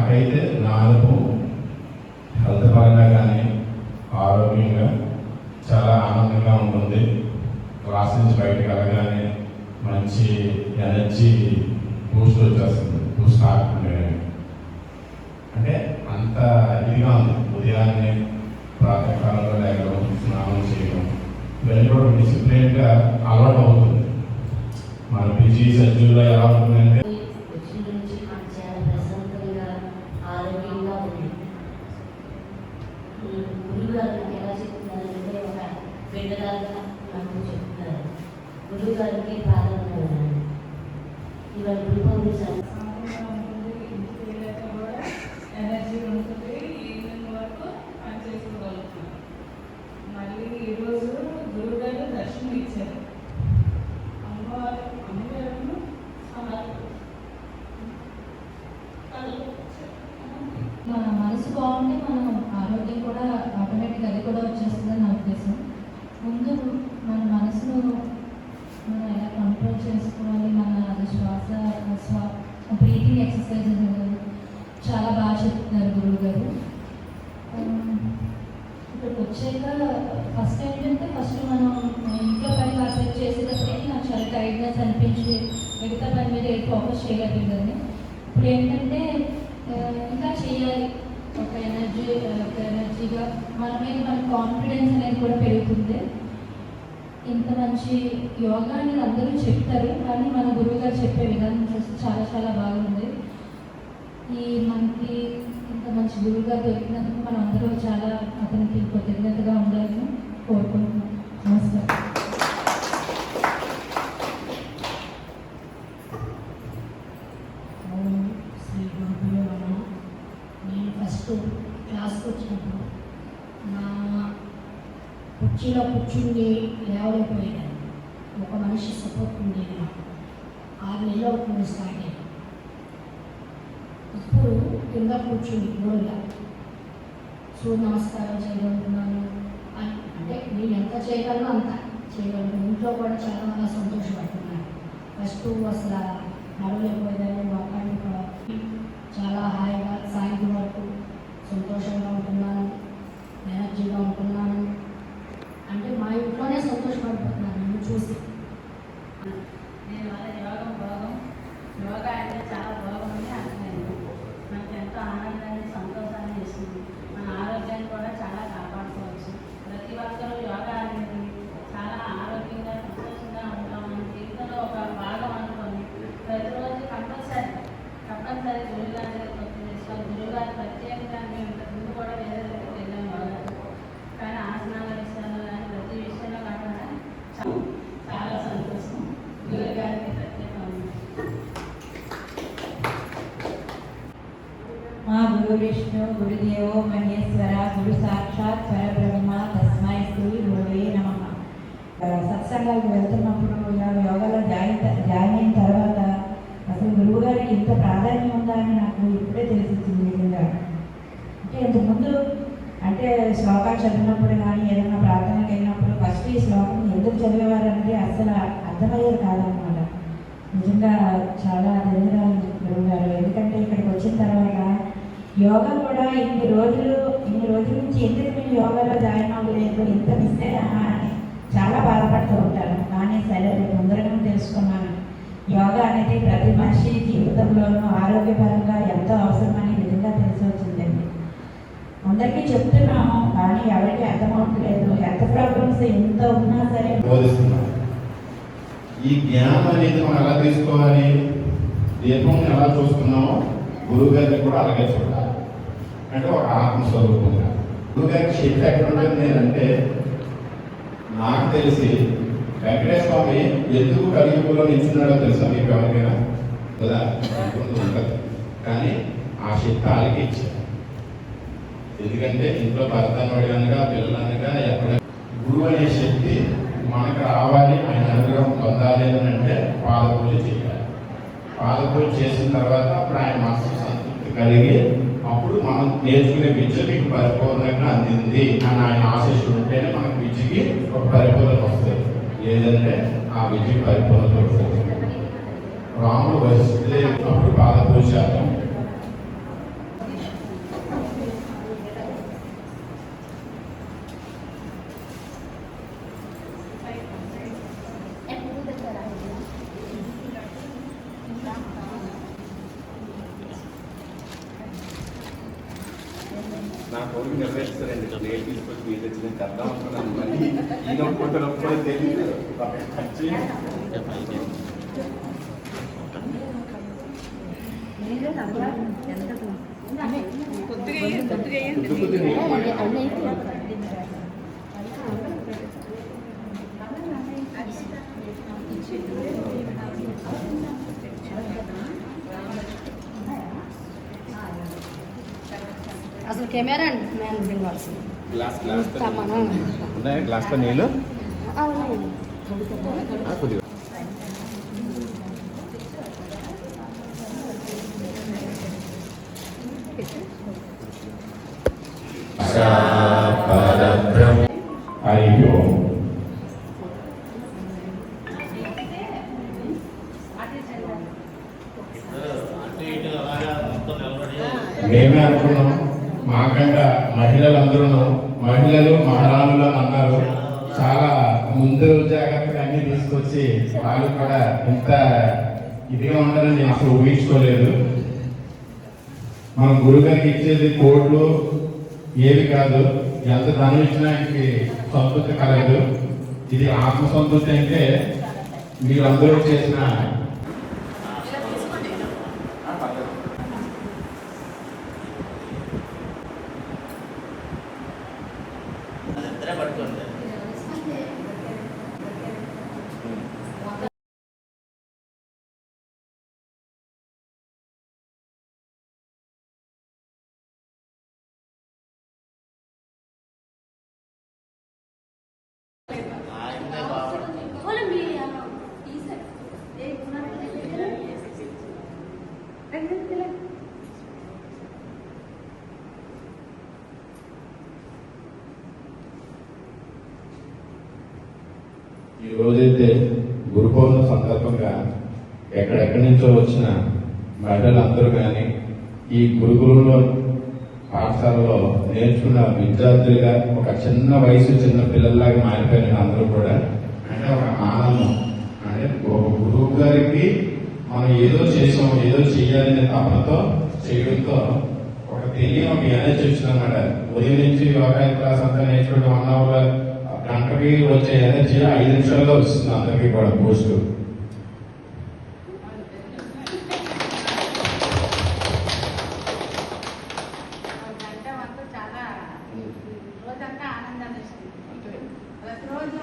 నాకైతే నా అనుభవం హెల్త్ పరంగా కానీ ఆరోగ్యంగా చాలా ఆనందంగా ఉంటుంది. క్లాస్ నుంచి బయటకు వెళ్ళగానే మంచి ఎనర్జీ బూస్ట్ వచ్చేస్తుంది. బూస్ట్ ఆడుతుండే అంటే అంత ఇదిగా ఉంది. ఉదయాన్నే ప్రాతకాలంలో లేకడం, స్నానం చేయడం ఇవన్నీ కూడా డిసిప్లిన్గా అలవాటు అవుతుంది. మన బిజీ షెడ్యూల్లో ఎలా ఉంటుందంటే గురువు గారికి ప్రారంభం ఇవాళ రూపొందించాలి. ఎనర్జీ ఉంటుంది, ఈవినింగ్ వరకు పని చేసుకోగలుగుతున్నాం. మళ్ళీ ఈరోజు గురువు గారు దర్శనం ఇచ్చారు. అమ్మగారు మన మనసు బాగుంటే మనం ఆరోగ్యం కూడా ఆటోమేటిక్గా అది కూడా వచ్చేస్తుందని నా ఉద్దేశం. ముందు మన మనసును మనం ఎలా కంట్రోల్ చేసుకోవాలి, మన బ్రీతింగ్ ఎక్సర్సైజెస్ చాలా బాగా చెప్తున్నారు గురువు గారు. ఇక్కడికి వచ్చాక ఫస్ట్ మనం ఇంట్లో పని కాసేపు చేసేటప్పటికి నాకు చాలా టైర్డ్నెస్ అనిపించి మిగతా పని మీద ఫోకస్ చేయగలిగేదాన్ని. ఇప్పుడు ఏంటంటే ఇంకా చేయాలి, ఒక ఎనర్జీగా మన మీద మన కాన్ఫిడెన్స్ అనేది కూడా పెరుగుతుంది. ఇంత మంచి యోగా అనేది అందరూ చెప్తారు, కానీ మన గురువు గారు చెప్పే విధానం చూసి చాలా చాలా బాగుంది. మనకి ఇంత మంచి గురువు గారు దొరికినందుకు మనం అందరూ చాలా అతనికి కృతజ్ఞతగా ఉండాలని కోరుకుంటున్నాం. నమస్కారం. నేను ఫస్ట్ క్లాస్కి వచ్చినప్పుడు నా కుర్చీలో కూర్చుండి లేవలేకపోయేదాన్ని. ఒక మనిషి సపోర్ట్ ఉండేది నాకు. 6 నెలలు అవుతుంది స్టార్ట్ అయ్యి. ఇప్పుడు కింద కూర్చుని మూడుగా సూర్య నమస్కారం చేయగలుగుతున్నాను. అంటే నేను ఎంత చేయగలను అంత చేయగలను. ఇంట్లో కూడా చాలా సంతోషపడుతున్నాను. ఫస్ట్ అసలు నడవలేకపోయేదాన్ని. వాకాన్ని కూడా చాలా హాయిగా సాయంత్రం వరకు సంతోషంగా ఉంటున్నాను, ఎనర్జీగా ఉంటున్నాను. అంటే మా ఇంట్లోనే సంతోషపడిపోతున్నాను నన్ను చూసి. నేను యోగా అంటే చాలా బాగుంది అంటున్నాను. నాకు ఎంతో ఆనందాన్ని, సంతోషాన్ని ఇస్తుంది. మన ఆరోగ్యాన్ని కూడా చాలా కాపాడుకోవచ్చు. ప్రతి ఒక్కరూ యోగా అనేది చాలా ఆరోగ్యంగా, సంతోషంగా ఉంటాం. మన జీవితంలో ఒక భాగం అనుకోండి. ప్రతిరోజు కంపల్సరీ గురువు గారి దగ్గరికి వచ్చి చేసుకోవాలి. గురువు గారి ప్రత్యేకంగా మేము ముందు కూడా వేరే దగ్గరికి వెళ్ళాము యోగా, కానీ ఆసనాల విషయంలో కానీ ప్రతి విషయంలో కాకుండా చాలా సంతోషం. గురువు గారికి ప్రత్యేకం. మా గురు విష్ణు గురుదేవో మహేశ్వర గురు సాక్షాత్ పరబ్రహ్మ తస్మై శ్రీ గురువే నమః. సత్సంగాలకు వెళ్తున్నప్పుడు యోగాలో జాయిన్ అయిన తర్వాత అసలు గురువు గారికి ఇంత ప్రాధాన్యం ఉందా అని నాకు ఇప్పుడే తెలిసింది. నిజంగా అంటే ఇంతకుముందు అంటే శ్లోకాలు చదివినప్పుడు కానీ ఏదైనా ప్రార్థనకి వెళ్ళినప్పుడు ఫస్ట్ ఈ శ్లోకం ఎందుకు చదివేవారు అనేది అసలు అర్థమయ్యేది కాదనమాట. నిజంగా చాలా ధన్యవాదాలు గురువు గారు. ఎందుకంటే ఇక్కడికి వచ్చిన తర్వాత యోగా కూడా ఇన్ని రోజుల నుంచి ఎందుకు నేను యోగాలో జాయిన్ అవ్వలేదు, ఇంత మిస్ అయ్యానా అని చాలా బాధపడుతూ ఉంటాను. కానీ సరే తొందరగా తెలుసుకున్నాను. యోగా అనేది ప్రతి మనిషి జీవితంలోనూ ఆరోగ్యపరంగా ఎంతో అవసరమని నిజంగా తెలిసి వచ్చిందండి. అందరికీ చెప్తున్నాము కానీ ఎవరికి అర్థమవట్లేదు. ఎంత ప్రాబ్లమ్స్ ఎంత ఉన్నా సరే బోధిస్తున్నాం. ఈ జ్ఞానం అనేది మనం ఎలా తీసుకోవాలి, దీపం ఎలా చూస్తున్నామో గురువు గారిని కూడా అలాగే చూడాలి. అంటే ఒక ఆత్మస్వరూపంగా గురువు గారికి శక్తి ఎక్కడ ఉంటుంది అంటే, నాకు తెలిసి వెంకటేశ్వర స్వామి ఎందుకు కలియుగంలో నిల్చున్నాడో తెలుసా మీకు ఎవరికైనా? కదా ఉంటుంది. కానీ ఆ శక్తి వాళ్ళకి ఇచ్చారు. ఎందుకంటే ఇంట్లో భర్తను అనగా పిల్లలనగా ఎక్కడ గురువు అనే శక్తి మనకు రావాలి, ఆయన అనుగ్రహం పొందాలి అని అంటే పాదపూజ చేయాలి. పాదపూజ చేసిన తర్వాత అప్పుడు ఆయన మనసు సంతృప్తి కలిగి అప్పుడు మనం నేర్చుకునే విద్య మీకు పరిపూర్ణంగా అందింది అని ఆయన ఆశిస్తూ ఉంటేనే మనకు విద్యకి ఒక పరిపూర్ణత వస్తుంది. లేదంటే ఆ విద్య పరిపూర్ణత వస్తుంది. రాముడు వస్తే అప్పుడు పాదపూజ చేద్దాం. నా కోరిక నెరవేరుస్తారండి. ప్లేట్ తీసుకొచ్చి మీరు తెచ్చి నేను తెద్దాం అనుకున్నాను. మరి ఈయన ఒప్పుకుంటారో తెలియదు. అసలు కెమెరా మ్యాన్ పిలవాల్సింది. గ్లాస్ ఉన్నాయా? గ్లాస్లో నీళ్ళు కొద్దిగా అయ్యో మేమే అనుకున్నాం. మాకంటే మహిళలు మహారాణులు అని అన్నారు. చాలా ముందు జాగ్రత్తగా అన్ని తీసుకొచ్చి వాళ్ళు కూడా ఇంత ఇదిగా ఉండాలని నేను అసలు ఊహించుకోలేదు. మనం గురుగారికి ఇచ్చేది కోట్లు ఏవి కాదు. ఎంత ధనం ఇచ్చినా ఇంటికి సంతృప్తి కలగదు. ఇది ఆత్మ సంతృప్తి అంటే మీరందరూ చేసిన ఈ రోజైతే గురు పౌర్ణమి సందర్భంగా ఎక్కడెక్కడి నుంచో వచ్చిన మహిళలందరూ కానీ ఈ గురుకులంలో పాఠశాలలో నేర్చుకున్న విద్యార్థులుగా ఒక చిన్న వయసు చిన్న పిల్లల్లాగా మారిపోయిన అందరూ కూడా అంటే ఒక ఆనందం. అంటే ఒక గురువు గారికి మనం ఏదో చేసాం, ఏదో చేయాలనే తపనతో చేయడంతో ఒక తెలియని ఒక ఎనర్జీ వచ్చిందన్నమాట. ఉదయం నుంచి యోగా క్లాస్ అంతా నేర్చుకోవడం 1 అవర్ గంటకి వచ్చే ఎనర్జీ 5 నిమిషాల్లో వస్తుంది అందరికీ కూడా పోస్ట్. చాలా రోజంతా ఆనందాన్ని ఇస్తుంది. ప్రతిరోజు